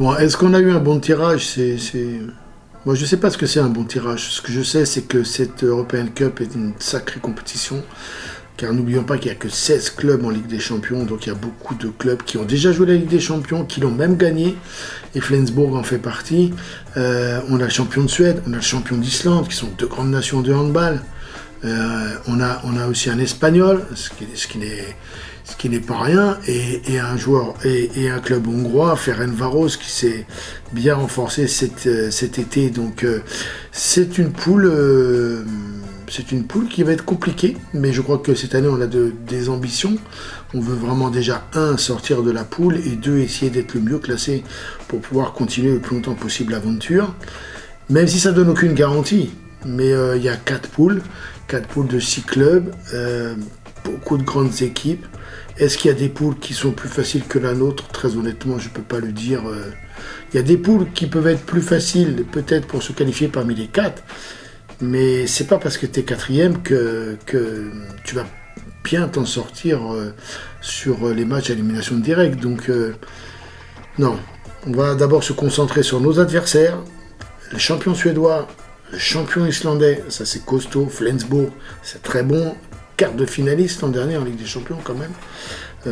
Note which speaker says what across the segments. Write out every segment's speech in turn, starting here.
Speaker 1: Bon, est-ce qu'on a eu un bon tirage? Moi, je ne sais pas ce que c'est un bon tirage. Ce que je sais, c'est que cette European Cup est une sacrée compétition. Car n'oublions pas qu'il n'y a que 16 clubs en Ligue des Champions. Donc il y a beaucoup de clubs qui ont déjà joué la Ligue des Champions, qui l'ont même gagné. Et Flensburg en fait partie. On a le champion de Suède, on a le champion d'Islande, qui sont deux grandes nations de handball. On a aussi un Espagnol, ce qui n'est pas rien, et un joueur et un club hongrois, Ferencváros, qui s'est bien renforcé cet été. Donc c'est une poule qui va être compliquée, mais je crois que cette année on a des ambitions. On veut vraiment déjà, sortir de la poule, et deux, essayer d'être le mieux classé pour pouvoir continuer le plus longtemps possible l'aventure, même si ça donne aucune garantie. Mais il y a 4 poules de 6 clubs, beaucoup de grandes équipes. Est-ce qu'il y a des poules qui sont plus faciles que la nôtre? Très honnêtement, je ne peux pas le dire. Il y a des poules qui peuvent être plus faciles, peut-être pour se qualifier parmi les 4, mais c'est pas parce que tu es 4e que tu vas bien t'en sortir sur les matchs à élimination directe. Donc non, on va d'abord se concentrer sur nos adversaires, les champions suédois, le champion islandais, ça c'est costaud, Flensburg, c'est très bon, quart de finaliste l'an dernier en Ligue des Champions quand même.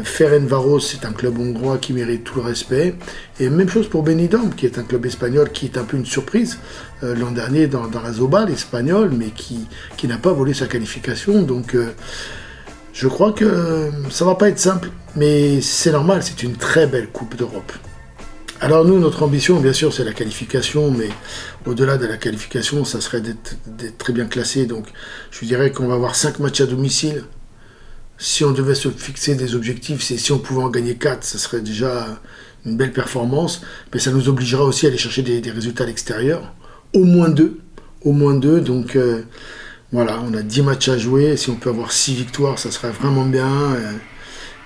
Speaker 1: Ferencváros, c'est un club hongrois qui mérite tout le respect. Et même chose pour Benidorm, qui est un club espagnol qui est un peu une surprise. L'an dernier dans la Zoba, l'espagnol, mais qui n'a pas volé sa qualification. Donc je crois que ça va pas être simple, mais c'est normal, c'est une très belle Coupe d'Europe. Alors nous, notre ambition, bien sûr, c'est la qualification, mais au-delà de la qualification, ça serait d'être très bien classé. Donc je dirais qu'on va avoir 5 matchs à domicile. Si on devait se fixer des objectifs, c'est si on pouvait en gagner 4, ça serait déjà une belle performance, mais ça nous obligera aussi à aller chercher des résultats à l'extérieur. Au moins 2, donc voilà, on a 10 matchs à jouer, si on peut avoir 6 victoires, ça serait vraiment bien,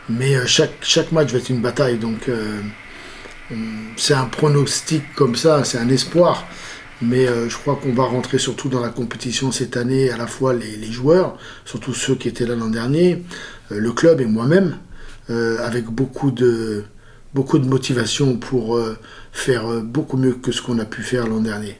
Speaker 1: mais chaque match va être une bataille, donc c'est un pronostic comme ça, c'est un espoir, mais je crois qu'on va rentrer surtout dans la compétition cette année, à la fois les joueurs, surtout ceux qui étaient là l'an dernier, le club et moi-même, avec beaucoup de motivation pour faire beaucoup mieux que ce qu'on a pu faire l'an dernier.